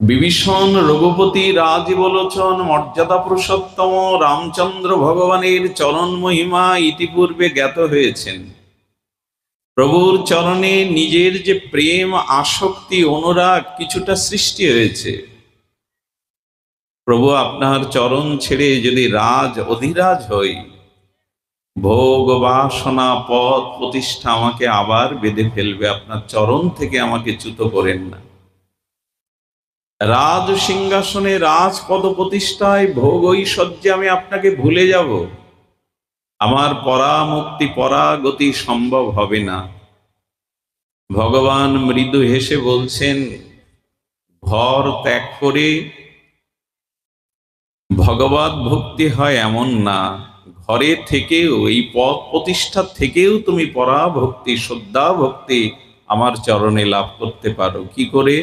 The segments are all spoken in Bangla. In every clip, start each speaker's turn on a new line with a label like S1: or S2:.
S1: বিভীষণ রঘুপতি রাজবলোচন মর্যাদা পুরুষোত্তম রামচন্দ্র ভগবানের চরণ মহিমা ইতিপূর্বে জ্ঞাত হয়েছেন। প্রভুর চরণে নিজের যে প্রেম আসক্তি অনুরাগ কিছুটা সৃষ্টি হয়েছে। প্রভু আপনার চরণ ছেড়ে যদি রাজ অধিরাজ হই, ভোগ বাসনা পদ প্রতিষ্ঠা আমাকে আবার বেঁধে ফেলবে। আপনার চরণ থেকে আমাকে চ্যুত করেন না। রাজ সিংহাসনে রাজপদ প্রতিষ্ঠায় ভোগ ঐশ্বর্যে আমি আপনাকে ভুলে যাব। আমার পরামুক্তি পরাগতি সম্ভব হবে না। ভগবান মৃদু হেসে বলছেন, ঘর ত্যাগ করে ভগবত ভক্তি হয় এমন না। ঘরে থেকেও এই পদ প্রতিষ্ঠা থেকেও তুমি পরাভক্তি শ্রদ্ধা ভক্তি আমার চরণে লাভ করতে পারো। কি করে?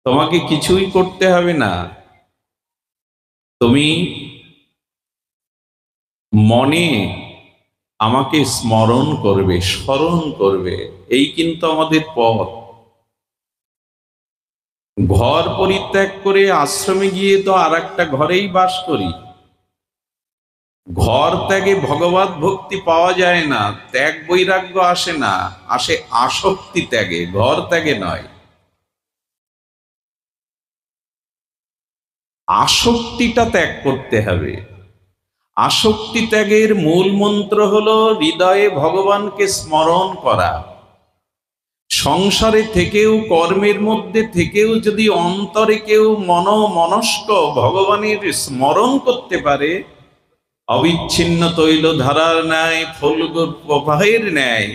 S1: তোমাকে কিছুই করতে হবে না। তুমি মনে আমাকে স্মরণ করবে, স্মরণ করবে। এই কিন্তু আমাদের পথ। ঘর পরিত্যাগ করে আশ্রমে গিয়ে তো আর একটা ঘরেই বাস করি। ঘর ত্যাগে ভগবত ভক্তি পাওয়া যায় না, ত্যাগ বৈরাগ্য আসে না, আসে আসক্তি ত্যাগে, ঘর ত্যাগে নয়। আসক্তিটা ত্যাগ করতে হবে। আসক্তি ত্যাগের মূল মন্ত্র হলো হৃদয়ে ভগবানকে স্মরণ করা। সংসারে থেকেও কর্মের মধ্যে থেকেও যদি অন্তরে কেউ মনস্ক ভগবানের স্মরণ করতে পারে, অবিচ্ছিন্ন তৈল ধারার ন্যায় ফলগুর প্রবাহের ন্যায়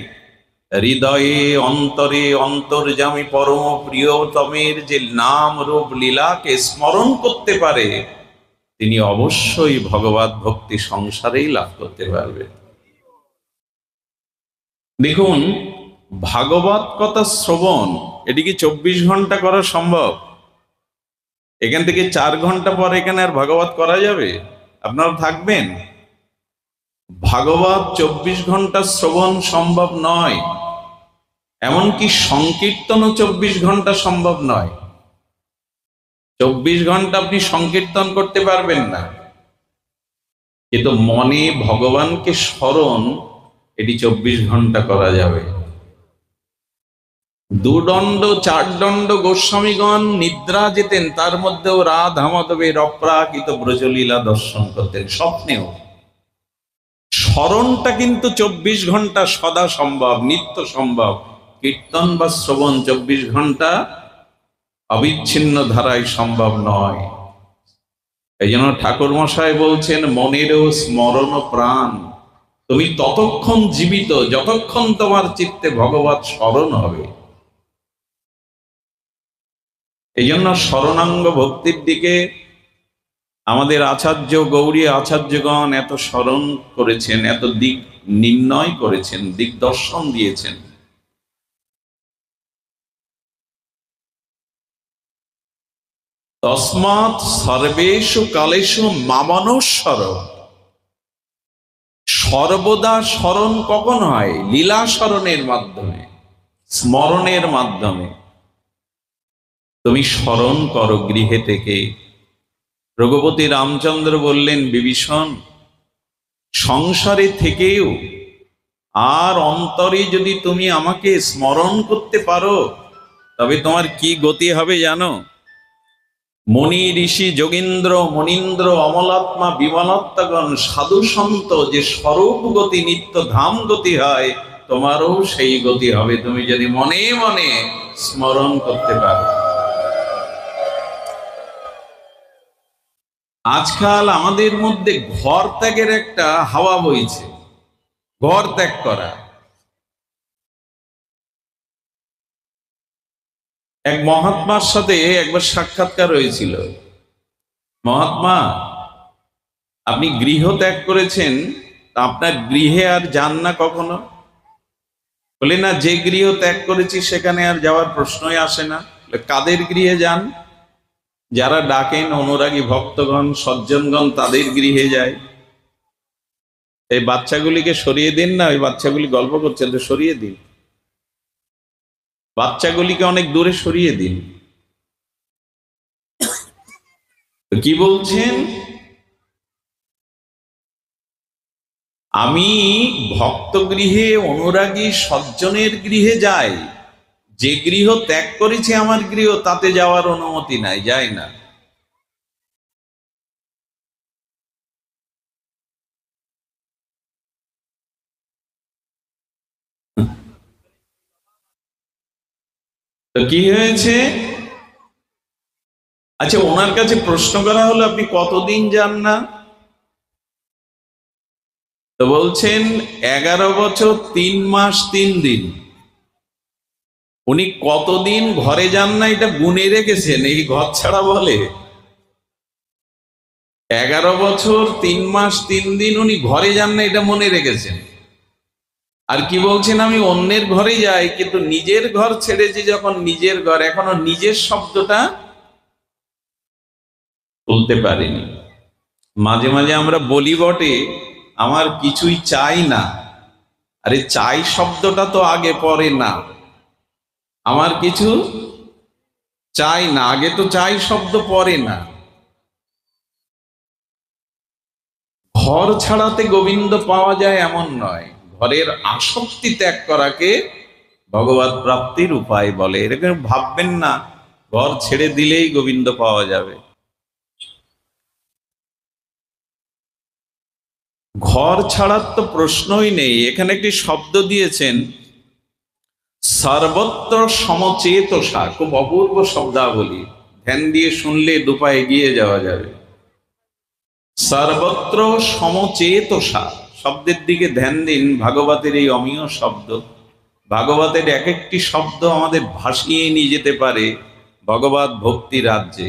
S1: হৃদয়ে অন্তরে অন্তর্যামী পরম প্রিয়তমের যে নাম রূপ লীলাকে স্মরণ করতে পারে, তিনি অবশ্যই ভগবত ভক্তি সংসারেই লাভ করতে পারবে। দেখুন, ভাগবত কথা শ্রবণ এটি কি 24 ঘন্টা করা সম্ভব? এখান থেকে 4 ঘন্টা পর এখানে আর ভাগবত করা যাবে? আপনারা থাকবেন? ভাগবত 24 ঘন্টা শ্রবণ সম্ভব নয়। এমনকি সংকীর্তনও 24 ঘন্টা সম্ভব নয়। 24 ঘন্টা আপনি সংকীর্তন করতে পারবেন না, কিন্তু মনে ভগবানকে স্মরণ এটি 24 ঘন্টা করা যাবে। দুদণ্ড চারদণ্ড গোস্বামীগণ নিদ্রা যেতেন, তার মধ্যেও রাধা মাধবের অপ্রাকৃত ব্রজলীলা দর্শন করতেন স্বপ্নেও। স্মরণটা কিন্তু 24 ঘন্টা সদা সম্ভব, নিত্য সম্ভব। কীর্তন বা শ্রবণ 24 ঘন্টা অবিচ্ছিন্ন ধারায় সম্ভব নয়। এই জন্য ঠাকুর মশাই বলছেন, মনেরও স্মরণ প্রাণ। তুমি ততক্ষণ জীবিত যতক্ষণ তোমার চিত্তে ভগবত স্মরণ হবে। এই জন্য শরণাঙ্গ ভক্তির দিকে আমাদের আচার্য গৌরী আচার্যগণ এত স্মরণ করেছেন, এত দিক নির্ণয় করেছেন, দিগদর্শন দিয়েছেন। তস্মাৎ সর্বেষু কালেষু মামনুস্মর। সর্বদা স্মরণ কখন হয়? লীলা স্মরণের মাধ্যমে, স্মরণের মাধ্যমে। তুমি স্মরণ করো গৃহে থেকে। রঘুপতি রামচন্দ্র বললেন, বিভীষণ, সংসারে থেকেও আর অন্তরে যদি তুমি আমাকে স্মরণ করতে পারো, তবে তোমার কি গতি হবে জানো? মুনি ঋষি যোগীন্দ্র মনীন্দ্র অমলাত্মা বিমলাত্মাগণ সাধু সন্ত যে স্বরূপ গতি নিত্য ধাম গতি হয়, তোমারও সেই গতি হবে তুমি যদি মনে মনে স্মরণ করতে পারো। আজকাল আমাদের মধ্যে ঘর ত্যাগের একটা হাওয়া বইছে। ঘর ত্যাগ করা। এক মহাত্মার সাথে একবার সাক্ষাৎকার হয়েছিল। মহাত্মা, আপনি গৃহ ত্যাগ করেছেন, আপনার গৃহে আর যান না কখনো? বলে, না, যে গৃহ ত্যাগ করেছি সেখানে আর যাওয়ার প্রশ্নই আসে না। কাদের গৃহে যান? যারা ডাকেন অনুরাগী ভক্তগণ সজ্জনগণ, তাদের গৃহে যায়। এই বাচ্চাগুলিকে সরিয়ে দিন না, ওই বাচ্চাগুলি গল্প করছে, তো সরিয়ে দিন। বাচ্চাগুলিকে অনেক দূরে সরিয়ে দিন। তো কি বলছেন? আমি ভক্ত গৃহে, অনুরাগী সজ্জনের গৃহে যাই, যে গৃহ ত্যাগ করেছে আমার গৃহ তাতে যাওয়ার অনুমতি নাই, যায় না। তো কি হয়েছে? আচ্ছা, ওনার কাছে প্রশ্ন করা হলো আপনি কতদিন যান না? তো বলছেন 11 বছর 3 মাস 3 দিন। উনি কতদিন ঘরে যান না এটা গুনে রেখেছেন, এই ঘর ছাড়া বলে। 11 বছর 3 মাস 3 দিন উনি ঘরে যান না এটা মনে রেখেছেন। আর কি বলছেন? আমি অন্যের ঘরে যাই, কিন্তু নিজের ঘর ছেড়েছি যখন, নিজের ঘর এখনো নিজের শব্দটা বলতে পারিনি। মাঝে মাঝে আমরা বলি বটে, আমার কিছুই চাই না। আরে চাই শব্দটা তো আগে, পরে না। আমার কিছু চাই না, আগে তো চাই শব্দ, পরে না। ঘর ছাড়াতে গোবিন্দ পাওয়া যায় এমন নয়, ঘরের আসক্তি ত্যাগ করাকে ভগবত প্রাপ্তির উপায় বলে। এরকম ভাববেন না ঘর ছেড়ে দিলেই গোবিন্দ পাওয়া যাবে। ঘর ছাড়ার তো প্রশ্নই নেই। এখানে একটি শব্দ দিয়েছেন, সর্বত্র সমচেতসা। খুব অপূর্ব শব্দাবলী, ধ্যান দিয়ে শুনলে দুপা এগিয়ে যাওয়া যাবে। সর্বত্র সমচেতসা শব্দের দিকে ধ্যান দিন। ভাগবতের এই অমীয় শব্দ, ভাগবতের এক একটি শব্দ আমাদের ভাসিয়ে নিয়ে যেতে পারে ভগবত ভক্তি রাজ্যে।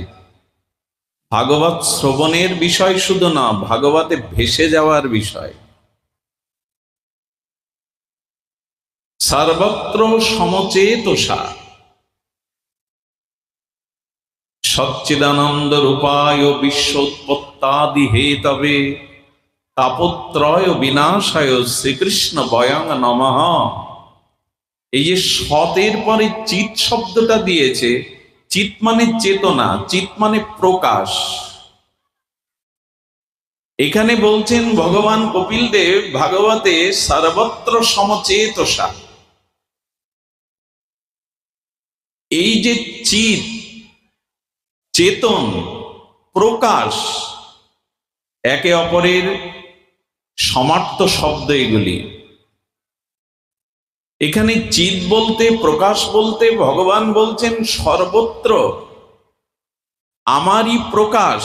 S1: ভাগবত শ্রবণের বিষয় শুধু না, ভাগবতে ভেসে যাওয়ার বিষয়। সর্বত্র সমচেতসা সচ্চিদানন্দ রূপায় বিশ্বোৎপত্তাদি হেতবে তাপত্রয় বিনাশায় শ্রীকৃষ্ণ বয়ং নমঃ। এই যে সতের পরে চিৎ শব্দটা দিয়েছে, চিৎ মানে চেতনা, চিৎ মানে প্রকাশ। এখানে বলছেন ভগবান কপিল দেব ভাগবতে সর্বত্র সমচেতসা। এই যে চিৎ, চেতন, প্রকাশ একে অপরের সমার্থ শব্দ এগুলি। এখানে চিৎ বলতে, প্রকাশ বলতে ভগবান বলছেন সর্বত্র আমারই প্রকাশ,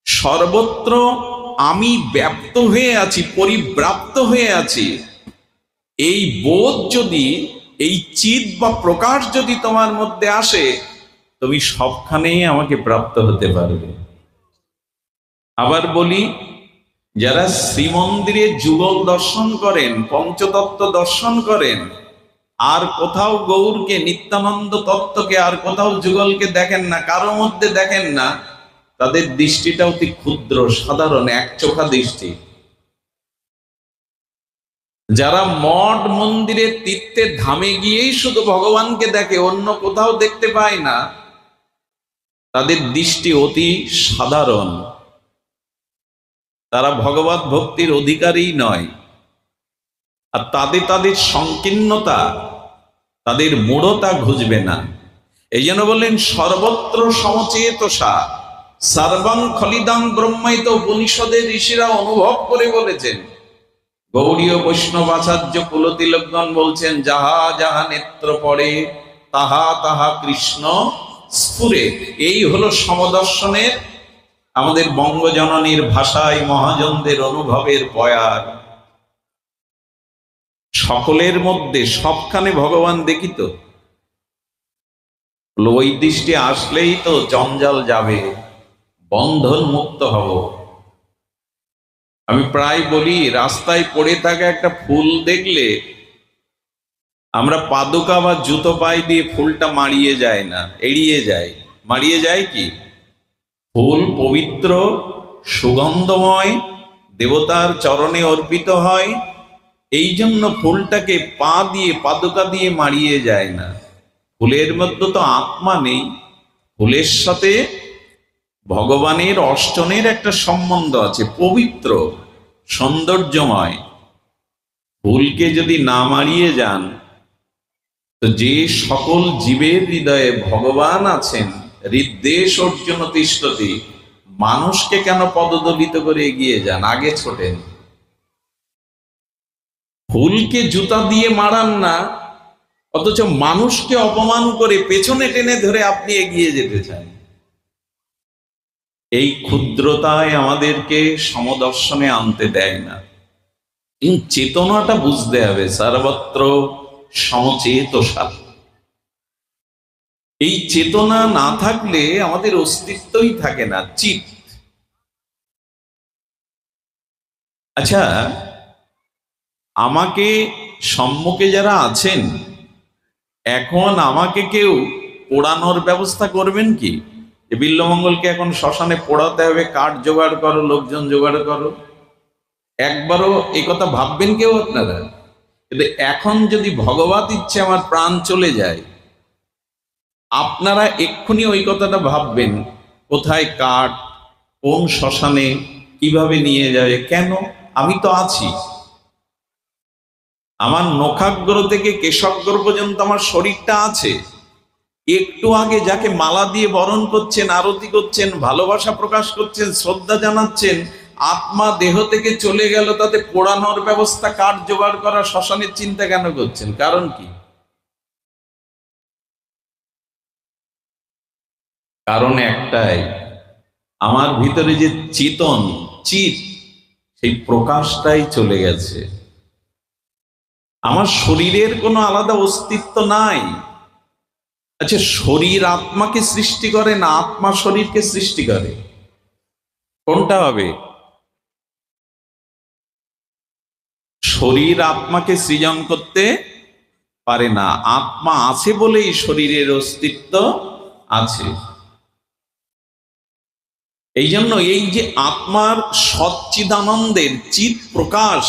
S1: সর্বত্র আমি ব্যাপ্ত হয়ে আছি, পরিব্যাপ্ত হয়ে আছি। এই বোধ যদি, এই চিৎ বা প্রকাশ যদি তোমার মধ্যে আসে, তুমি সবখানেই আমাকে প্রাপ্ত হতে পারবে। আবার বলি, যারা শ্রীমন্দিরে যুগল দর্শন করেন, পঞ্চতত্ত্ব দর্শন করেন, আর কোথাও গৌরকে, নিত্যানন্দ তত্ত্বকে, আর কোথাও যুগলকে দেখেন না, কারো মধ্যে দেখেন না, তাদের দৃষ্টিটা অতি ক্ষুদ্র, সাধারণ, একচোখা দৃষ্টি। যারা মঠ মন্দিরে, তীর্থের ধামে গিয়েই শুধু ভগবানকে দেখে, অন্য কোথাও দেখতে পায় না, তাদের দৃষ্টি অতি সাধারণ। তারা ভগবত ভক্তির অধিকারী নয়। আর তাদের তাদের সংকীর্ণতা, তাদের মূঢ়তা ঘুচবে না। এই জন্য বললেন সর্বত্র সমচেতসা সর্বং খলিদাং ব্রহ্মাই। তো উপনিষদের ঋষিরা অনুভব করে বলেছেন। গৌড়ীয় বৈষ্ণব আচার্য কুলতিলকগণ বলছেন, যাহা যাহা নেত্র পড়ে তাহা তাহা কৃষ্ণ স্ফুরে। এই হলো সমদর্শনের, আমাদের বঙ্গজননীর ভাষায় মহাজনদের অনুভবের বয়ার। সকলের মধ্যে সবখানে ভগবান দেখিত। ওই দৃষ্টি আসলেই তো জঞ্জাল যাবে, বন্ধন মুক্ত হব। আমি প্রায় বলি, রাস্তায় পড়ে থাকা একটা ফুল দেখলে আমরা পাদুকা বা জুতো পায়ে দিয়ে ফুলটা মারিয়ে যায় না, এড়িয়ে যায়। মারিয়ে যায় কি? ফুল পবিত্র, সুগন্ধময়, দেবতার চরণে অর্পিত হয়, এই জন্য ফুলটাকে পা দিয়ে, পাদুকা দিয়ে মারিয়ে যায় না। ফুলের মধ্যে তো আত্মা নেই, ফুলের সাথে ভগবানের অষ্টনের একটা সম্বন্ধ আছে, পবিত্র, সৌন্দর্যময়। ভুলকে যদি না মারিয়ে যান, তো যে সকল জীবের হৃদয়ে ভগবান আছেন, হৃদ্দেশ অর্জুন তিষ্ঠতি, মানুষকে কেন পদদলিত করে এগিয়ে যান, আগে ছোটেন। ভুলকে জুতা দিয়ে মারান না, অথচ মানুষকে অপমান করে পেছনে টেনে ধরে আপনি এগিয়ে যেতে চান। এই ক্ষুদ্রতায় আমাদেরকে সমদর্শনে আনতে দেয় না। চেতনাটা বুঝতে হবে, সর্বত্র সমচেতসা। এই চেতনা না থাকলে আমাদের অস্তিত্বই থাকে না, চিত। আচ্ছা, আমাকে সম্মুখে যারা আছেন, এখন আমাকে কেউ পোড়ানোর ব্যবস্থা করবেন কি? যে বিল্লমঙ্গলকে এখন শ্মশানে পোড়াতে হবে, কাঠ জোগাড় করো, লোকজন জোগাড় করো, একবারও এই কথা ভাববেন কেউ আপনারা? কিন্তু এখন যদি ভগবত ইচ্ছে আমার প্রাণ চলে যায়, আপনারা এক্ষুনি ওই কথাটা ভাববেন, কোথায় কাঠ, কোন শ্মশানে, কিভাবে নিয়ে যাবে, কেন? আমি তো আছি। আমার নখাগ্র থেকে কেশাগ্র পর্যন্ত আমার শরীরটা আছে। একটু আগে যাকে মালা দিয়ে বরণ করছেন, আরতি করছেন, ভালোবাসা প্রকাশ করছেন, শ্রদ্ধা জানাচ্ছেন, আত্মা দেহ থেকে চলে গেল, তাতে পোড়ানোর ব্যবস্থা, কাঠ জোগাড় করা, শ্মশানের চিন্তা কেন করছেন? কারণ কি? কারণ একটাই, আমার ভিতরে যে চেতন, চিত, সেই প্রকাশটাই চলে গেছে। আমার শরীরের কোনো আলাদা অস্তিত্ব নাই। আচ্ছা, শরীর আত্মাকে সৃষ্টি করে না আত্মা শরীরকে সৃষ্টি করে? কোনটা হবে? শরীর আত্মাকে সৃজন করতে পারে না, আত্মা আছে বলেই শরীরের অস্তিত্ব আছে। এই জন্য এই যে আত্মার সচ্চিদানন্দের চিৎ প্রকাশ,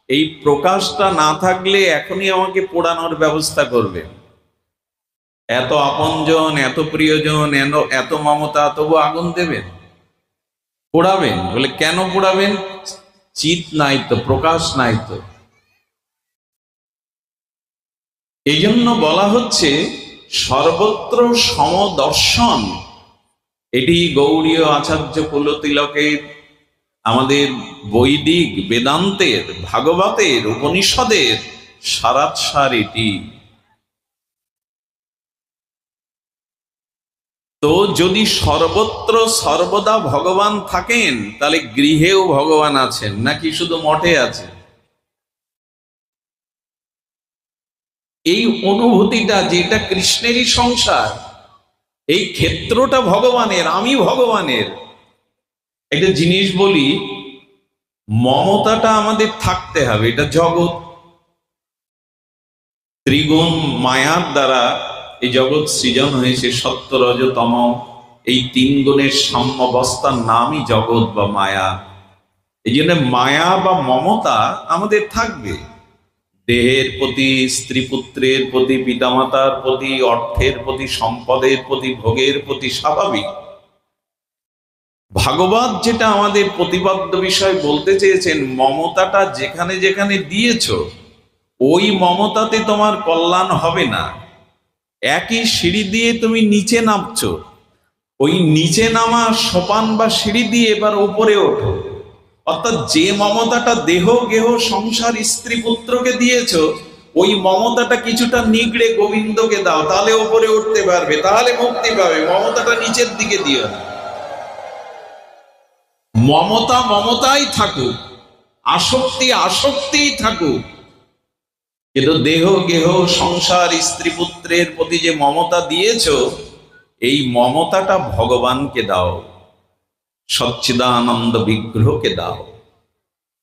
S1: এই প্রকাশটা না থাকলে এখনই আমাকে পোড়ানোর ব্যবস্থা করবে। এত আপনজন, এত প্রিয়জন, এত মমতা, তবু আগুন দেবেন, পোড়াবেন। বলে কেন পোড়াবেন? চিৎ নাই তো, প্রকাশ নাই তো। এই জন্য বলা হচ্ছে সর্বত্র সমদর্শন। এটি গৌড়ীয় আচার্য কুলতিলকের, আমাদের বৈদিক বেদান্তের, ভাগবতের, উপনিষদের সারাৎসার এটি। তো যদি সর্বত্র সর্বদা ভগবান থাকেন, তাহলে গৃহেও ভগবান আছেন নাকি শুধু মঠে আছে? এই অনুভূতিটা, যেটা কৃষ্ণেরই সংসার, এই ক্ষেত্রটা ভগবানের, আমি ভগবানের। একটা জিনিস বলি, মমতাটা আমাদের থাকতে হবে। এটা জগৎ, ত্রিগুণ মায়ার দ্বারা এই জগৎ সৃজন হয়েছে, সত্য রজ তম, এই তিন গুণের সাম্যাবস্থার নামই জগৎ বা মায়া। এই জন্য মায়া বা মমতা আমাদের থাকবে, দেহের প্রতি, স্ত্রী পুত্রের প্রতি, পিতামাতার প্রতি, অর্থের প্রতি, সম্পদের প্রতি, ভোগের প্রতি, স্বাভাবিক। ভাগবত যেটা আমাদের প্রতিপাদ্য বিষয় বলতে চেয়েছেন, মমতাটা যেখানে যেখানে দিয়েছ, ওই মমতাতে তোমার কল্যাণ হবে না। একই সিঁড়ি দিয়ে তুমি নিচে নামছো, ওই নিচে নামা সোপান বা সিঁড়ি দিয়ে এবার উপরে ওঠো। অর্থাৎ যে মমতাটা দেহ গেহ সংসার স্ত্রী পুত্রকে দিয়েছ, ওই মমতাটা কিছুটা নিগড়ে গোবিন্দকে দাও, তাহলে উপরে উঠতে পারবে, তাহলে মুক্তি পাবে। মমতাটা নিচের দিকে দিও না। মমতা মমতাই থাকুক, আসক্তি আসক্তিই থাকুক, কিন্তু দেহ গেহ সংসার স্ত্রী পুত্রের প্রতি যে মমতা দিয়েছ, এই মমতাটা ভগবানকে দাও, সচ্চিদানন্দ বিগ্রহকে দাও।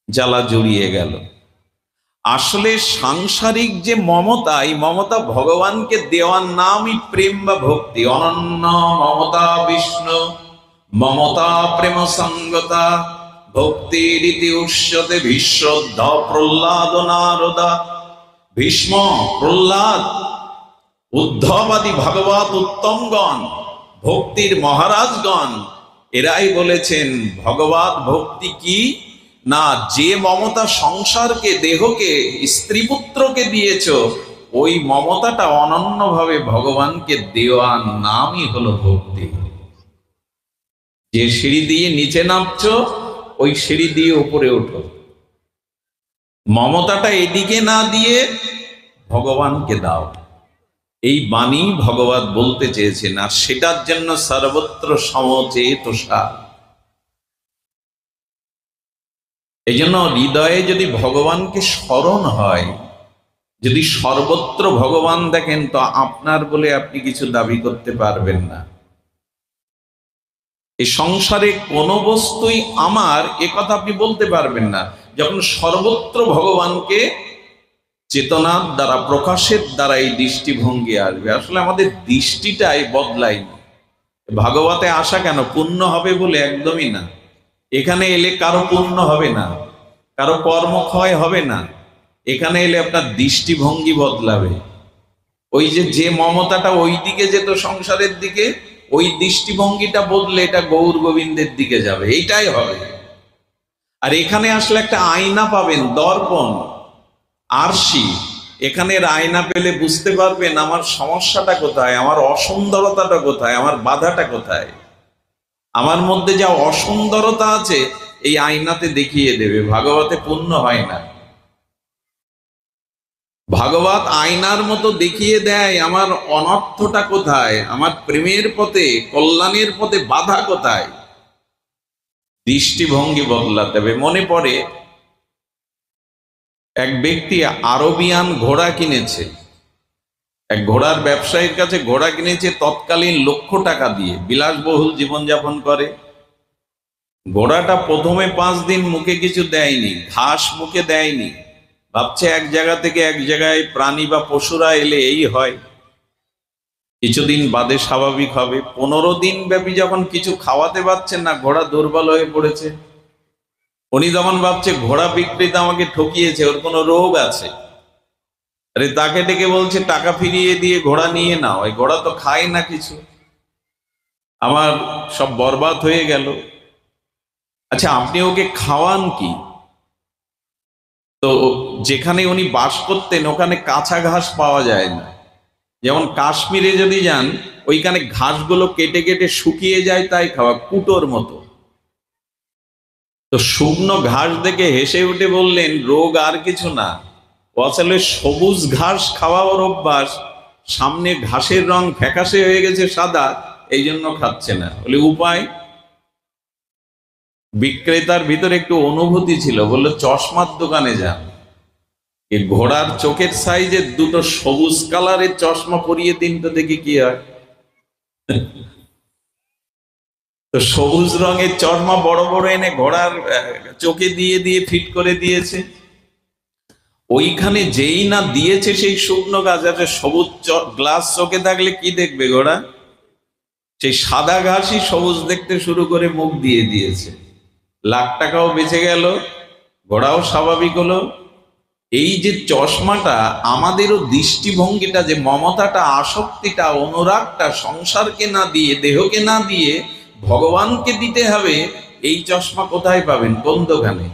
S1: জ্বালা জড়িয়ে গেল। আসলে সাংসারিক যে মমতা, এই মমতা ভগবানকে দেওয়ার নামই প্রেম বা ভক্তি। অনন্য মমতা বিষ্ণু মমতা প্রেম সঙ্গতা, ভক্তি রীতি উচ্যতে ভীষ্মদ্ধ প্রহ্লাদ নারদা। ভীষ্ম, প্রহ্লাদ, উদ্ধবাদী ভাগবত উত্তমগণ, ভক্তির মহারাজগণ, এরাই বলেছেন ভগবত ভক্তি কি না, যে মমতা সংসারকে, দেহকে, স্ত্রী পুত্রকে দিয়েছ, ওই মমতাটা অনন্যভাবে ভগবানকে দেওয়ার নামই হলো ভক্তি। যে সিঁড়ি দিয়ে নিচে নামছো, ওই সিঁড়ি দিয়ে উপরে ওঠো। মমতাটা এদিকে না দিয়ে ভগবানকে দাও, এই বাণী ভগবত বলতে চেয়েছেন। আর সেটার জন্য সর্বত্র সমচেতসা। এই জন্য হৃদয়ে যদি ভগবানকে স্মরণ হয়, যদি সর্বত্র ভগবান দেখেন, তো আপনার বলে আপনি কিছু দাবি করতে পারবেন না। এই সংসারে কোনো বস্তুই আমার, এ কথা আপনি বলতে পারবেন না যখন সর্বত্র ভগবানকে চেতনার দ্বারা, প্রকাশের দ্বারা এই দৃষ্টিভঙ্গি আসবে। আসলে আমাদের দৃষ্টিটাই বদলায়নি। ভাগবতে আসা কেন? পুণ্য হবে বলে? একদমই না। এখানে এলে কারো পুণ্য হবে না, কারো কর্মক্ষয় হবে না। এখানে এলে আপনার দৃষ্টিভঙ্গি বদলাবে। ওই যে মমতাটা ওই দিকে যেত, সংসারের দিকে, ওই দৃষ্টিভঙ্গিটা বদলে এটা গৌর গোবিন্দের দিকে যাবে, এইটাই হবে। আর এখানে আসলে একটা আয়না পাবেন, দর্পণ, আরশি। এখানের আয়না পেলে বুঝতে পারবেন আমার সমস্যাটা কোথায়, আমার অসুন্দরতাটা কোথায়, আমার বাধাটা কোথায়। আমার মধ্যে যা অসুন্দরতা আছে এই আয়নাতে দেখিয়ে দেবে। ভাগবতে পূর্ণ হয় না। ভাগবত আয়নার মতো দেখিয়ে দেয় আমার অনর্থটা কোথায়, আমার প্রেমের পথে, কল্যাণের পথে বাধা কোথায়। দৃষ্টিভঙ্গি বদলাতে হবে। মনে পড়ে এক ব্যক্তি আরবিয়ান ঘোড়া কিনেছে, এক ঘোড়ার ব্যবসায়ীর কাছে ঘোড়া কিনেছে তৎকালীন $1,00,000 দিয়ে, বিলাসবহুল জীবনযাপন করে। ঘোড়াটা প্রথমে 5 দিন মুখে কিছু দেয়নি, ঘাস মুখে দেয়নি। ভাবছে এক জায়গা থেকে এক জায়গায় প্রাণী বা পশুরা এলে এই হয়, কিছুদিন বাদে স্বাভাবিক হবে। 15 দিন ব্যাপী যখন কিছু খাওয়াতে পারছেন না, ঘোড়া দুর্বল হয়ে পড়েছে। উনি তখন ভাবছে ঘোড়া বিক্রেতা আমাকে ঠকিয়েছে, ওর কোনো রোগ আছে। আরে তাকে ডেকে বলছে টাকা ফিরিয়ে দিয়ে ঘোড়া নিয়ে নাও, এই ঘোড়া তো খায় না কিছু, আমার সব বরবাদ হয়ে গেল। আচ্ছা, আপনি ওকে খাওয়ান কি? তো যেখানে উনি বাস করতেন ওখানে কাঁচা ঘাস পাওয়া যায় না। যেমন কাশ্মীরে যদি যান, ওইখানে ঘাসগুলো কেটে কেটে শুকিয়ে যায়, তাই খাওয়া, কুটোর মতো। তো শুকনো ঘাস দেখে হেসে উঠে বললেন রোগ আর কিছু না, ও আসলে সবুজ ঘাস খাওয়া ওর অভ্যাস, সামনে ঘাসের রং ফ্যাকাশে হয়ে গেছে সাদা, এই জন্য খাচ্ছে না। বলে উপায়? বিক্রেতার ভিতরে একটু অনুভূতি ছিল, বললো চশমার দোকানে যান, এই ঘোড়ার চোখের সাইজের 2টো সবুজ কালারের চশমা পরিয়ে দিন তো দেখি কি হয়। তো সবুজ রঙের চশমা বড় বড় এনে ঘোড়ার চোখে দিয়ে দিয়ে ফিট করে দিয়েছে। ওইখানে যেই না দিয়েছে সেই শুকনো গাছ আছে, সবুজ গ্লাস চোখে থাকলে কি দেখবে ঘোড়া? সেই সাদা ঘাসই সবুজ দেখতে শুরু করে মুখ দিয়ে দিয়েছে। $1,00,000 বেঁচে গেল, ঘোড়াও স্বাভাবিক হলো। এই যে চশমাটা, আমাদেরও দৃষ্টিভঙ্গিটা, যে মমতাটা, আসক্তিটা, অনুরাগটা সংসারকে না দিয়ে, দেহকে না দিয়ে ভগবানকে দিতে হবে, এই চশমা কোথায় পাবেন? কোন দোকানে?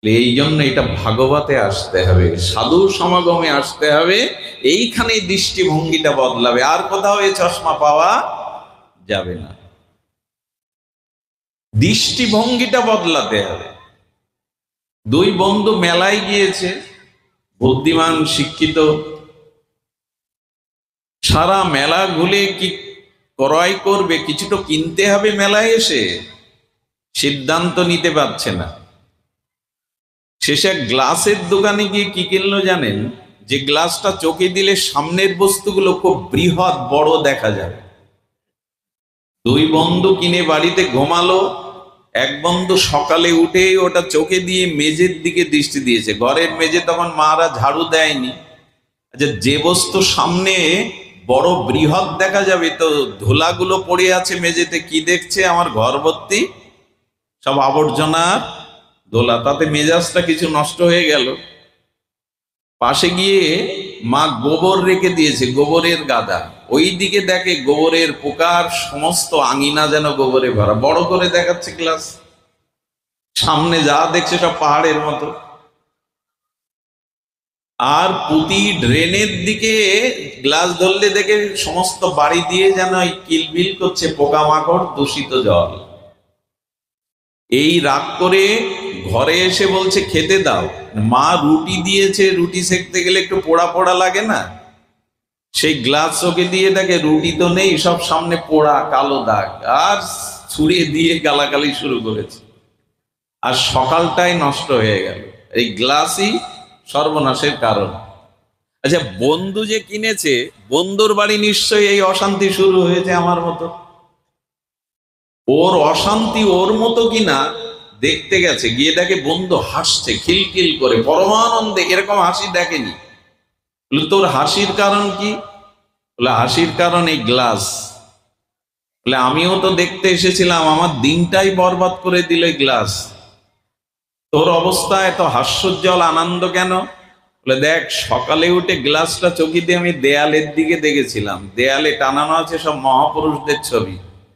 S1: এই জন্য এটা ভাগবতে আসতে হবে, সাধু সমাগমে আসতে হবে, এইখানে দৃষ্টিভঙ্গিটা বদলাবে। আর কোথাও এই চশমা পাওয়া যাবে না। দৃষ্টিভঙ্গিটা বদলাতে হবে। 2 বন্ধু মেলায় গিয়েছে, বুদ্ধিমান, শিক্ষিত, সারা মেলা ঘুরে কি ক্রয় করবে, কিছু তো কিনতে হবে মেলায় এসে, সিদ্ধান্ত নিতে পারছে না। শেষে এক গ্লাসের দোকানে গিয়ে কি কিনলো জানেন? যে গ্লাসটা চোখে দিলে সামনের বস্তুগুলো খুব বৃহৎ বড় দেখা যাবে। 2 বন্ধু কিনে বাড়িতে ঘুমালো। এক বন্ধু সকালে উঠে ওটা চোখে দিয়ে মেঝের দিকে দৃষ্টি দিয়েছে। ঘরের মেঝে তখন মারা ঝাড়ু দেয়নি। আচ্ছা, যে বস্তু সামনে বড় বৃহৎ দেখা যাবে, তো ধুলাগুলো পড়ে আছে মেঝেতে, কি দেখছে? আমার ঘর ভর্তি সব আবর্জনার দোলা, তাতে মেজাজটা কিছু নষ্ট হয়ে গেল। পাশে গিয়ে মা গোবর রেখে দিয়েছে, গোবরের গাদা, ওই দিকে দেখে গোবরের পোকার সমস্ত আঙিনা যেন গোবরে ভরা, বড় করে দেখাচ্ছে গ্লাস, সামনে যা দেখছে সব পাহাড়ের মতো। আর প্রতি ড্রেনের দিকে গ্লাস ধরলে দেখে সমস্ত বাড়ি দিয়ে যেন কিলবিল করছে পোকামাকড়, দূষিত জল। এই রাগ করে ঘরে এসে বলছে খেতে দাও। মা রুটি দিয়েছে, রুটি সেকতে গেলে একটু পোড়া পোড়া লাগে না, সেই গ্লাস চোখে দিয়ে দেখে রুটি তো নেই, সব সামনে পোড়া কালো দাগ, আর ছুঁড়ে দিয়ে গালাগালি শুরু করেছে। আর সকালটাই নষ্ট হয়ে গেল। এই গ্লাসই সর্বনাশের কারণ। আচ্ছা, বন্ধু যে কিনেছে, বন্ধুর বাড়ি নিশ্চয়ই এই অশান্তি শুরু হয়েছে আমার মতো। ওর অশান্তি ওর মতো কিনা দেখতে গেছে, গিয়ে দেখে বন্ধু হাসছে খিলখিল করে পরমানন্দে, এরকম হাসি দেখেনি। তোর হাসির কারণ কি? বলে হাসির কারণ এই গ্লাস। বলে আমিও তো দেখতে এসেছিলাম, আমার দিনটাই বরবাদ করে দিল গ্লাস। তোর অবস্থা এত হাস্যোজ্জ্বল আনন্দ কেন? বলে দেখ, সকালে উঠে গ্লাসটা চোখে দিয়ে আমি দেয়ালের দিকে দেখেছিলাম, দেয়ালে টানানো আছে সব মহাপুরুষদের ছবি,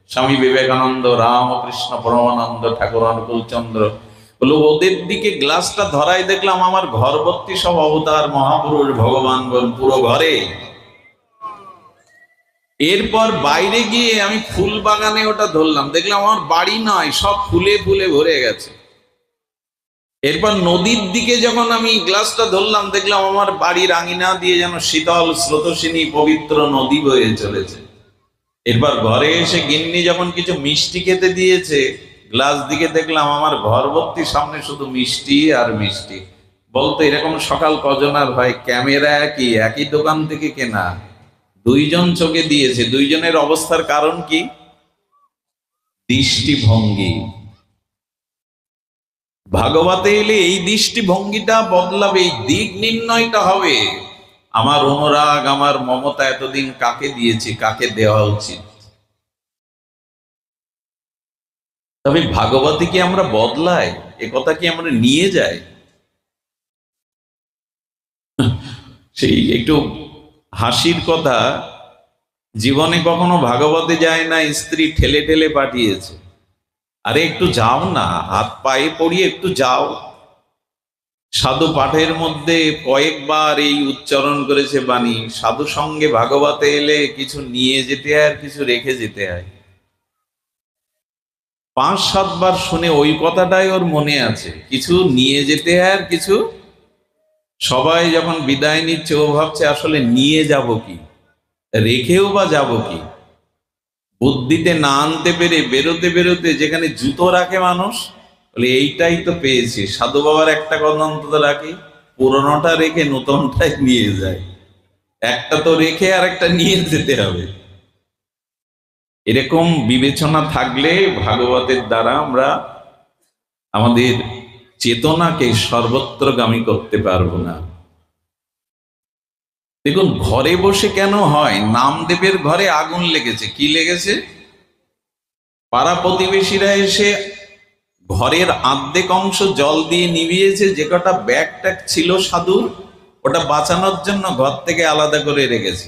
S1: স্বামী বিবেকানন্দ, রামকৃষ্ণ পরমানন্দ, ঠাকুর অনুকূল চন্দ্র। বলে ওদের দিকে গ্লাসটা ধরাই দেখলাম আমার ঘর ভর্তি সব অবতার, মহাপুরুষ, ভগবানগণ পুরো ঘরে। এরপর বাইরে গিয়ে আমি ফুল বাগানে ওটা ধরলাম, দেখলাম আমার বাড়ি নয়, সব ফুলে ফুলে ভরে গেছে। এরপর নদীর দিকে যখন আমি গ্লাসটা ধরলাম, দেখলাম আমার বাড়ির আঙিনা দিয়ে যেন শীতল স্রোতস্বিনী পবিত্র নদী বয়ে চলেছে। এরপর ঘরে এসে গিন্নি যখন কিছু মিষ্টি খেতে দিয়েছে, গ্লাস দিকে দেখলাম আমার ঘর ভর্তি সামনে শুধু মিষ্টি আর মিষ্টি। বলতো এরকম সকাল কজন আর হয়? ক্যামেরা একই দোকান থেকে কেনা, দুইজন চোখে দিয়েছে। দুইজনের অবস্থার কারণ কি? দৃষ্টিভঙ্গি। ভাগবতে এলে এই দৃষ্টিভঙ্গিটা বদলাবে, এই দিক নির্ণয়টা হবে। আমার অনুরাগ, আমার মমতা এতদিন কাকে দিয়েছি, কাকে দেওয়া উচিত। তবে ভাগবতে কি আমরা বদলাই? এ কথা কি আমরা নিয়ে যাই? সেই একটু হাসির কথা, জীবনে কখনো ভাগবতে যায় না, স্ত্রী ঠেলে ঠেলে পাঠিয়েছে, আরে একটু যাও না, হাত পায়ে পড়িয়ে একটু যাও। সাধু পাঠের মধ্যে কয়েকবার এই উচ্চারণ করেছে বাণী, সাধু সঙ্গে ভাগবতে এলে কিছু নিয়ে যেতে হয় আর কিছু রেখে যেতে হয়। 5-7 বার শুনে ওই কথাটাই ওর মনে আছে, কিছু নিয়ে যেতে হয় আর কিছু। সবাই যখন বিদায় নিচ্ছে, ও ভাবছে আসলে নিয়ে যাব কি, রেখেও বা যাব কি। বুদ্ধিতে না আনতে পেরে বেরোতে বেরোতে যেখানে জুতো রাখে মানুষ, বলে এইটাই তো পেয়েছি। সাধু বাবার একটা কথা অন্তত রাখি, পুরোনোটা রেখে নতুনটাই নিয়ে যায়। একটা তো রেখে আর একটা নিয়ে যেতে হবে। এরকম বিবেচনা থাকলে ভাগবতের দ্বারা আমরা আমাদের চেতনাকে সর্বত্রগামী করতে পারবো না। দেখুন, ঘরে বসে কেন হয়? নামদেবের ঘরে আগুন লেগেছে। কি লেগেছে? পাড়া প্রতিবেশীরা এসে ঘরের অর্ধেক অংশ জল দিয়ে নিভিয়েছে, যে কটা ব্যাগ ট্যাগ ছিল সাধুর, ওটা বাঁচানোর জন্য ঘর থেকে আলাদা করে রেখেছে।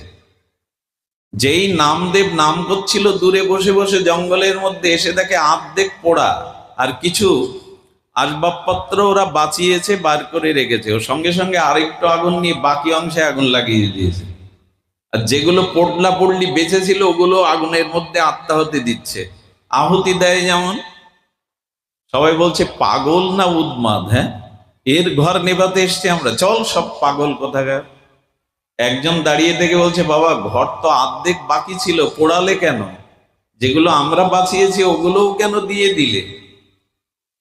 S1: যেই নামদেব নাম করছিল দূরে বসে বসে জঙ্গলের মধ্যে, এসে দেখে অর্ধেক পোড়া, আর কিছু আসবাবপত্র ওরা বাঁচিয়েছে, বার করে রেখেছে। ওর সঙ্গে সঙ্গে আরেকটু আগুন নিয়ে বাকি অংশে আগুন লাগিয়ে দিয়েছে। আর যেগুলো পোড়লা পড়লি বেঁচে ছিল, ওগুলো আগুনের মধ্যে আত্মাহুতি দিচ্ছে। আহুতি দেয় যেমন, সবাই বলছে পাগল না উন্মাদ, হ্যাঁ, এর ঘর নেভাতে এসছে আমরা, চল সব পাগল কোথাকার। একজন দাঁড়িয়ে থেকে বলছে, বাবা ঘর তো অর্ধেক বাকি ছিল, পোড়ালে কেন? যেগুলো আমরা বাঁচিয়েছি ওগুলোও কেন দিয়ে দিলে?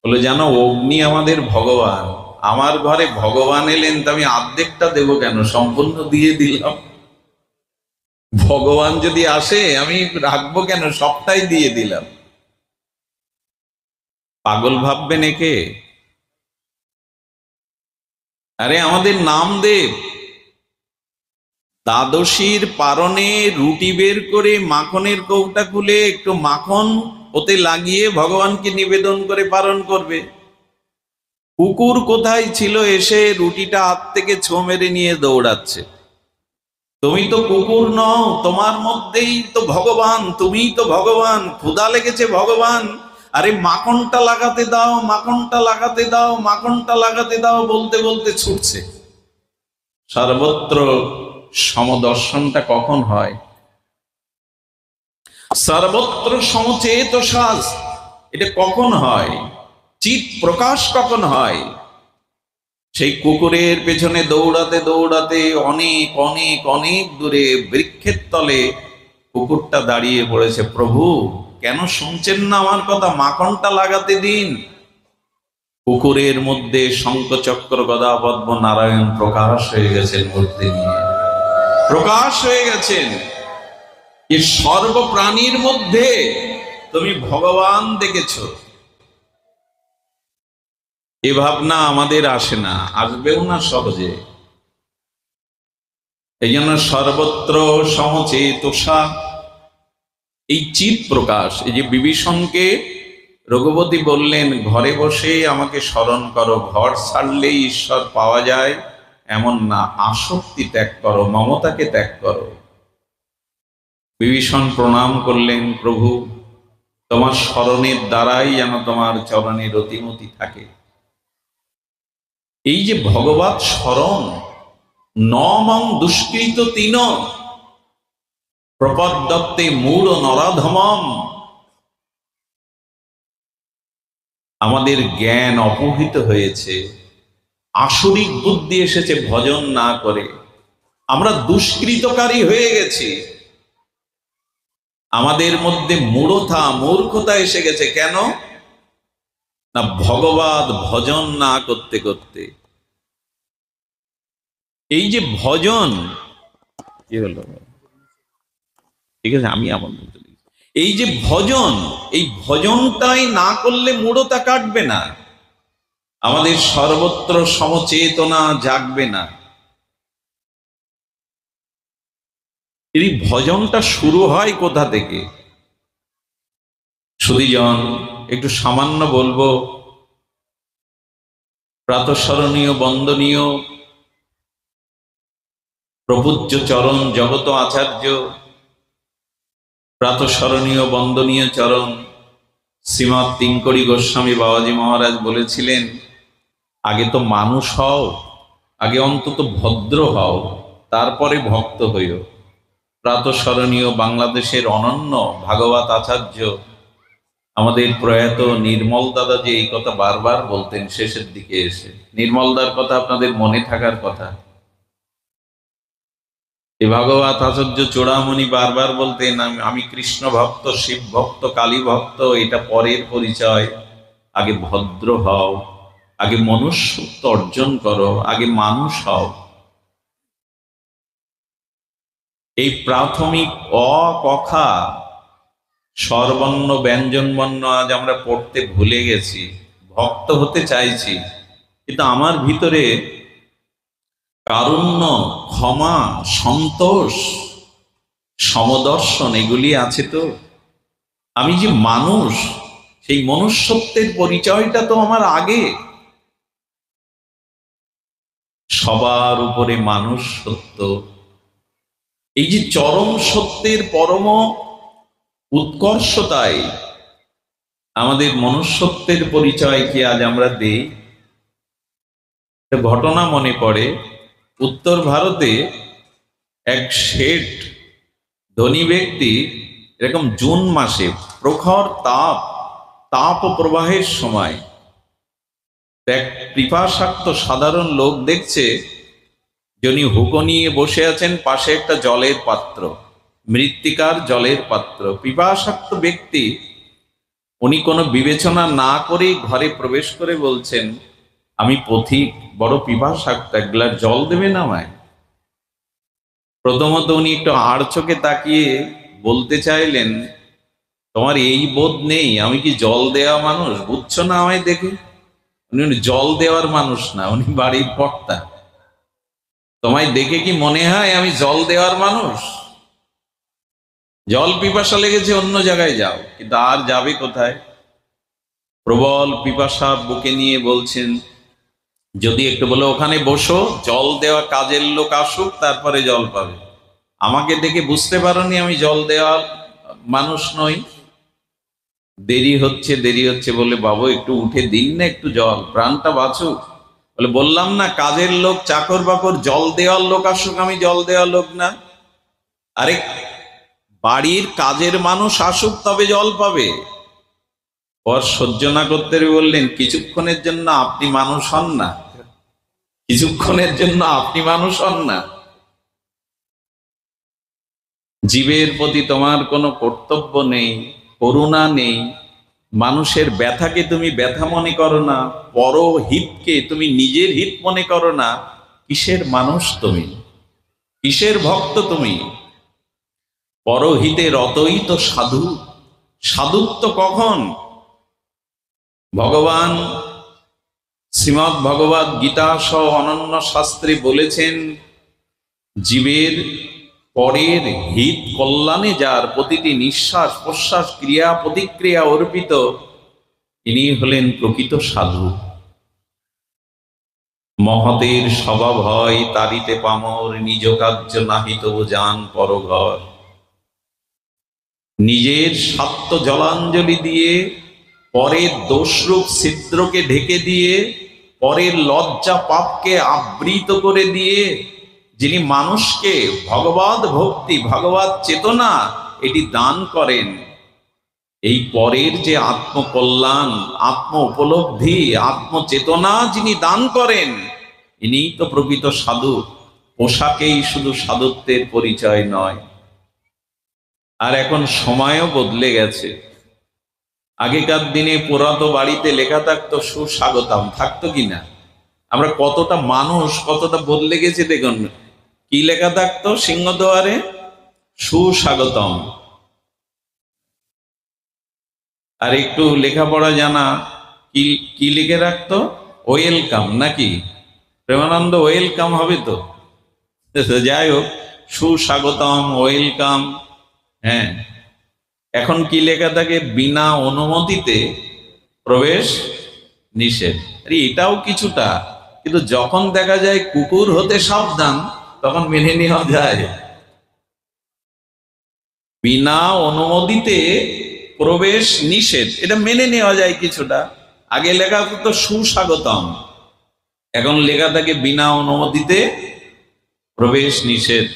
S1: বলে জানো, অগ্নি আমাদের ভগবান, আমার ঘরে ভগবান এলেন, তো আমি অর্ধেকটা দেবো কেন, সম্পূর্ণ দিয়ে দিলাম। ভগবান যদি আসে আমি রাখবো কেন, সবটাই দিয়ে দিলাম। পাগল ভাববেন একে? আরে আমাদের নামদেব দ্বাদশীর পারণে রুটি বের করে মাখনের কৌটা খুলে একটু মাখন ওতে লাগিয়ে ভগবানকে নিবেদন করে পালন করবে। কুকুর কোথায় ছিল, এসে রুটিটা হাত থেকে ছো মেরে নিয়ে দৌড়াচ্ছে। তুমি তো কুকুর নও, তোমার মধ্যেই তো ভগবান, তুমিই তো ভগবান। ক্ষুধা লেগেছে ভগবান, আরে মাখনটা লাগাতে দাও, মাখনটা লাগাতে দাও, মাখনটা লাগাতে দাও বলতে বলতে ছুটছে। সর্বত্র সমদর্শনটা কখন হয়? সর্বত্র সমচেত সাজ, এটা কখন হয়? চিৎ প্রকাশ কখন হয়? সেই কুকুরের পেছনে দৌড়াতে দৌড়াতে অনেক অনেক অনেক দূরে বৃক্ষের তলে কুকুরটা দাঁড়িয়ে পড়েছে। প্রভু, কেন শুনছেন না আমার কথা? মাখনটা লাগাতে দিন। কুকুরের মধ্যে শঙ্খচক্র গদা পদ্ম নারায়ণ প্রকাশ হয়ে গেছেন, মূর্তি নিয়ে প্রকাশ হয়ে গেছেন। এই সর্বপ্রাণীর মধ্যে তুমি ভগবান দেখেছ। এ ভাবনা আমাদের আসে না, আসবেও না সহজে। এই জন্য সর্বত্র সমচেতসা, এই চিৎ প্রকাশ। এই যে বিভীষণকে রঘুপতি বললেন, ঘরে বসে আমাকে স্মরণ করো, ঘর ছাড়লেই ঈশ্বর পাওয়া যায় এমন না, আসক্তি ত্যাগ করো, মমতাকে ত্যাগ করো। বিভীষণ প্রণাম করলেন, প্রভু তোমার স্মরণের দ্বারাই যেন তোমার চরণে রতিমতি থাকে। এই যে ভগবৎ স্মরণ, নমং দুষ্কৃত তিন প্রপদ্যত্তে মূঢ় নরাধমম, আমাদের জ্ঞান অপহৃত হয়েছে, আসরিক বুদ্ধি এসেছে ভজন না করে, আমরা দুষ্কৃতকারী হয়ে গেছি, আমাদের মধ্যে মূঢ়তা মূর্খতা এসে গেছে। কেন না? ভগবৎ ভজন না করতে করতে। এই যে ভজন, কি হলো? ঠিক আছে, আমি আমার মতো। এই যে ভজন, এই ভজনটাই না করলে মূঢ়তা কাটবে না, আমাদের সর্বত্র সমচেতনা জাগবে না। এই ভজনটা শুরু হয় কোথা থেকে? সুধীজন, একটু সামান্য বলবো। প্রাতঃস্মরণীয় বন্দনীয় প্রপূজ্য চরণ জগত আচার্য, প্রাতঃস্মরণীয় বন্দনীয় চরণ শ্রীমৎ তিনকড়ি গোস্বামী বাবাজি মহারাজ বলেছিলেন, আগে তো মানুষ হও, আগে অন্তত ভদ্র হও, তারপরে ভক্ত হইও। প্রাতঃস্মরণীয় বাংলাদেশের অনন্য ভাগবত আচার্য আমাদের প্রয়াত নির্মল দাদা যে এই কথা বারবার বলতেন শেষের দিকে এসে, নির্মলদার কথা আপনাদের মনে থাকার কথা। এই ভাগবত আচার্য চূড়ামণি বারবার বলতেন, আমি কৃষ্ণ ভক্ত, শিব ভক্ত, কালী ভক্ত, এটা পরের পরিচয়। আগে ভদ্র হও, আগে মনুষ্যত্ব অর্জন করো, আগে মানুষ হও। এই প্রাথমিক অ কথা স্বরবর্ণ ব্যঞ্জন বর্ণ আজ আমরা পড়তে ভুলে গেছি, ভক্ত হতে চাইছি, কিন্তু আমার ভিতরে কারুণ্য, ক্ষমা, সন্তোষ, সমদর্শন এগুলি আছে তো। আমি যে মানুষ, সেই মনুষ্যত্বের পরিচয়টা তো আমার আগে। সবার উপরে মানুষ সত্য, এই যে চরম সত্যের পরম উৎকর্ষতায় আমাদের মনুষ্যত্বের পরিচয় কি আজ আমরা দেই? ঘটনা মনে পড়ে, উত্তর ভারতে এক শেঠ ধনী ব্যক্তি এরকম জুন মাসে প্রখর তাপ প্রবাহের সময় এক পিপাসাক্ত সাধারণ লোক দেখছে, যিনি হুঁকো নিয়ে বসে আছেন, পাশে একটা জলের পাত্র, মৃত্তিকার জলের পাত্র। পিপাসাক্ত ব্যক্তি, উনি কোনো বিবেচনা না করেই ঘরে প্রবেশ করে বলছেন, আমি পথিক, বড় পিপাসাক্ত, এক গ্লাস জল দেবেন আমায়? প্রথমত উনি একটু আড় চোখে তাকিয়ে বলতে চাইলেন, তোমার এই বোধ নেই আমি কি জল দেওয়া মানুষ? বুঝছো না আমায় দেখে? উনি জল দেওয়ার মানুষ না, উনি বাড়ির কর্তা। তোমায় দেখে কি মনে হয় আমি জল দেওয়ার মানুষ? জল পিপাসা লেগেছে, অন্য জায়গায় যাও। কিন্তু আর যাবে কোথায়? প্রবল পিপাসা বুকে নিয়ে বলছেন, যদি একটু বলে ওখানে বসো, জল দেওয়া কাজের লোক আসুক, তারপরে জল পাবে। আমাকে দেখে বুঝতে পারোনি আমি জল দেওয়া মানুষ নই? দেরি হচ্ছে বলে, বাবু একটু উঠে দিন না একটু জল, প্রাণটা বাঁচুক। বলে, বললাম না কাজের লোক চাকর বাকর জল দেওয়ার লোক আসুক, আমি জল দেওয়ার লোক না। আরে বাড়ির কাজের মানুষ আসুক তবে জল পাবে। পর সহ্য না করতে বললেন, কিছুক্ষণের জন্য আপনি মানুষ হন না, কিছুক্ষণের জন্য আপনি মানুষ হন না। জীবের প্রতি তোমার কোনো কর্তব্য নেই, করুণা নেই, মানুষের ব্যথাকে তুমি ব্যথা মনে করো না, পরহিতকে তুমি নিজের হিত মনে করো না। কিসের মানুষ তুমি? কিসের ভক্ত তুমি? পরহিতে রতই তো সাধু। সাধুত্ব কখন? ভগবান শ্রীমদ্ ভগবদ গীতা সহ অনন্য শাস্ত্রে বলেছেন, জীবের পরের হিত কল্যাণে যার প্রতিটি নিঃশ্বাস প্রশ্বাস ক্রিয়া প্রতিক্রিয়া অর্পিত, ইনি হলেন প্রকৃত সাধু। মহতের স্বভাব হয় তারিতে পামর, নিজ কার্য নাহিত জান পরঘর। নিজের স্বার্থ জলাঞ্জলি দিয়ে, পরের দোষরূপ ছিদ্রকে ঢেকে দিয়ে, পরের লজ্জা পাপকে আবৃত করে দিয়ে যিনি মানুষকে ভগবদ ভক্তি ভগবদ চেতনা এটি দান করেন, এই পরের যে আত্মকল্যাণ আত্ম উপলব্ধি আত্মচেতনা যিনি দান করেন, ইনিই তো প্রকৃত সাধু। পোশাকেই শুধু সাধুত্বের পরিচয় নয়। আর এখন সময়ও বদলে গেছে। আগেকার দিনে পুরাত বাড়িতে লেখা থাকতো সুস্বাগতম, থাকতো কিনা? আমরা কতটা মানুষ কতটা বদলে গেছে দেখুন। কি লেখা থাকতো সিংহদ্বারে? সুস্বাগতম। আর একটু লেখাপড়া জানা কি কি লিখে রাখতো? ওয়েলকাম, নাকি? প্রেমানন্দ ওয়েলকাম হবে তো? যাই হোক, সুস্বাগতম, ওয়েলকাম। হ্যাঁ, এখন কি লেখা থাকে? বিনা অনুমতিতে প্রবেশ নিষেধ। আরে এটাও কিছুটা, কিন্তু যখন দেখা যায় কুকুর হতে সাবধান, তখন মেনে নেওয়া যায়। বিনা অনুমতিতে প্রবেশ নিষেধ, এটা মেনে নেওয়া যায় কিছুটা। আগে লেখা হতো সুস্বাগতম, এখন লেখা থাকে বিনা অনুমতিতে প্রবেশ নিষেধ।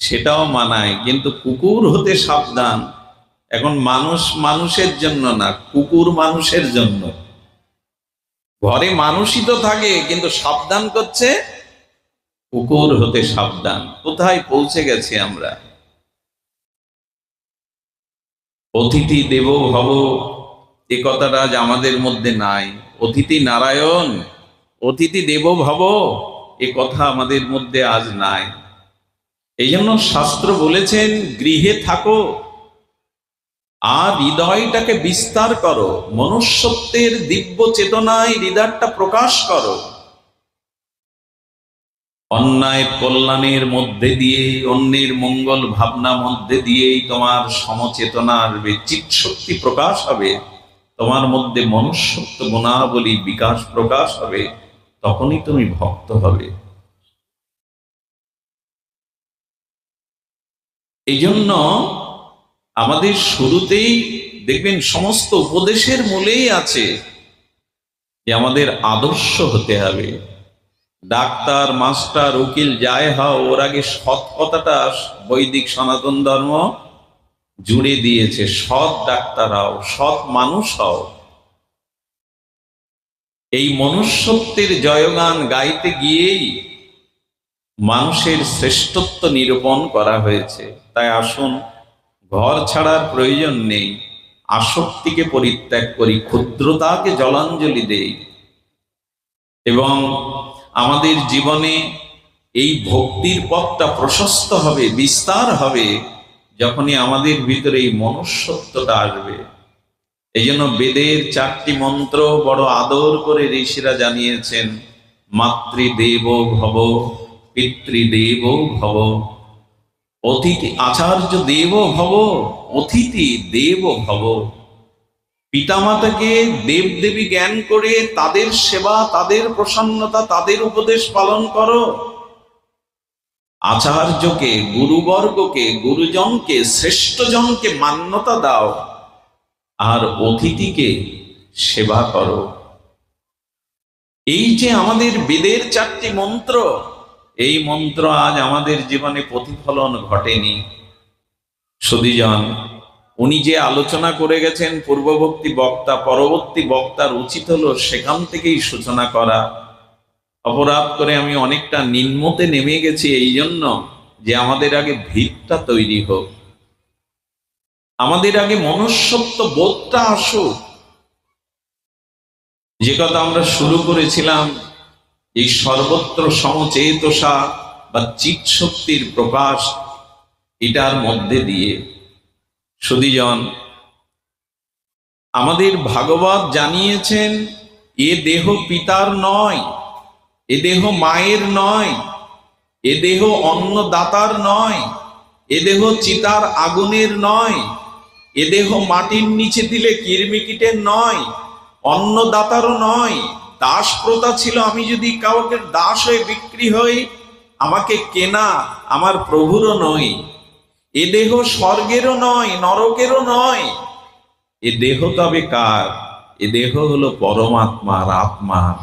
S1: সেটাও মানায়, কিন্তু কুকুর হতে সাবধান এখন মানুষ মানুষের জন্য না, কুকুর মানুষের জন্য। ঘরে মানুষই তো থাকে, কিন্তু সাবধান করছে কুকুর হতে সাবধান। কোথায় পৌঁছে গেছি আমরা? অতিথি দেব ভব, এ কথাটা আজ আমাদের মধ্যে নাই। অতিথি নারায়ণ, অতিথি দেব ভব, এ কথা আমাদের মধ্যে আজ নাই। এই জন্য শাস্ত্র বলেছেন, গৃহে থাকো আর হৃদয়টাকে বিস্তার করো, মনুষ্যত্বের দিব্য চেতনায় হৃদয়টা প্রকাশ করো। অন্যায় কল্যাণের মধ্যে দিয়ে, অন্যের মঙ্গল ভাবনা মধ্যে দিয়েই তোমার সমচেতনার চিৎ শক্তি প্রকাশ হবে, তোমার মধ্যে মনুষ্যত্ব গুণাবলী বিকাশ প্রকাশ হবে, তখনই তুমি ভক্ত হবে। এই জন্য আমাদের শুরুতেই দেখবেন সমস্ত উপদেশের মূলেই আছে যে আমাদের আদর্শ হতে হবে। ডাক্তার মাস্টার উকিল যাই হও, ওর আগে সৎ কথাটা বৈদিক সনাতন ধর্ম জুড়ে দিয়েছে। সৎ ডাক্তার হও, সৎ মানুষ হও। এই মনুষ্যত্বের জয়গান গাইতে গিয়েই মানুষের শ্রেষ্ঠত্ব নিরূপণ করা হয়েছে। তাই আসুন, ঘর ছাড়ার প্রয়োজন নেই, আসক্তিকে পরিত্যাগ করি, ক্ষুদ্রতাকে জলাঞ্জলি দেই, এবং আমাদের জীবনে এই ভক্তির পথটা প্রশস্ত হবে, বিস্তার হবে, যখনই আমাদের ভিতরে এই মনুষ্যত্বটা আসবে। এই জন্য বেদের 4টি মন্ত্র বড় আদর করে ঋষিরা জানিয়েছেন। মাতৃদেব ভব, পিতৃদেব ভব, অতিথি আচার্য দেব ভব, অতিথি দেব ভব। পিতামাতাকে দেবদেবী জ্ঞান করে তাদের সেবা, তাদের প্রসন্নতা, তাদের উপদেশ পালন করো। আচার্যকে, গুরুবর্গকে, গুরুজনকে, শ্রেষ্ঠজনকে মান্যতা দাও, আর অতিথিকে সেবা করো। এই যে আমাদের বেদের 4টি মন্ত্র, এই মন্ত্র আজ আমাদের জীবনে প্রতিফলন ঘটেনি। সুধীজন, উনি যে আলোচনা করে গেছেন পূর্ববর্তী বক্তা, পরবর্তী বক্তার উচিত হলো সেখান থেকেই সূচনা করা। অপরাধ করে আমি অনেকটা নিম্নতে নেমে গেছি এই জন্য যে আমাদের আগে ভিতটা তৈরি হোক, আমাদের আগে মনুষ্যত্ব বোধটা আসুক। যে কথা আমরা শুরু করেছিলাম, এই সর্বত্র সমচেতসা বা চিৎ শক্তির প্রকাশ, এটার মধ্যে দিয়ে। সুধীজন, আমাদের ভাগবত জানিয়েছেন এ দেহ পিতার নয়, এ দেহ মায়ের নয়, এ দেহ অন্নদাতার নয়, এ দেহ চিতার আগুনের নয়, এ দেহ মাটির নিচে দিলে কীর্মিকীটের নয়, অন্নদাতারও নয়। দাস প্রথা ছিল, আমি যদি কাউকে দাস হয়ে বিক্রি হই, আমাকে কেনা আমার প্রভুরও নই। এ দেহ স্বর্গেরও নয়, নরকেরও নয়। এ দেহ তবে কার? এ দেহ হলো পরমাত্মার, আত্মার।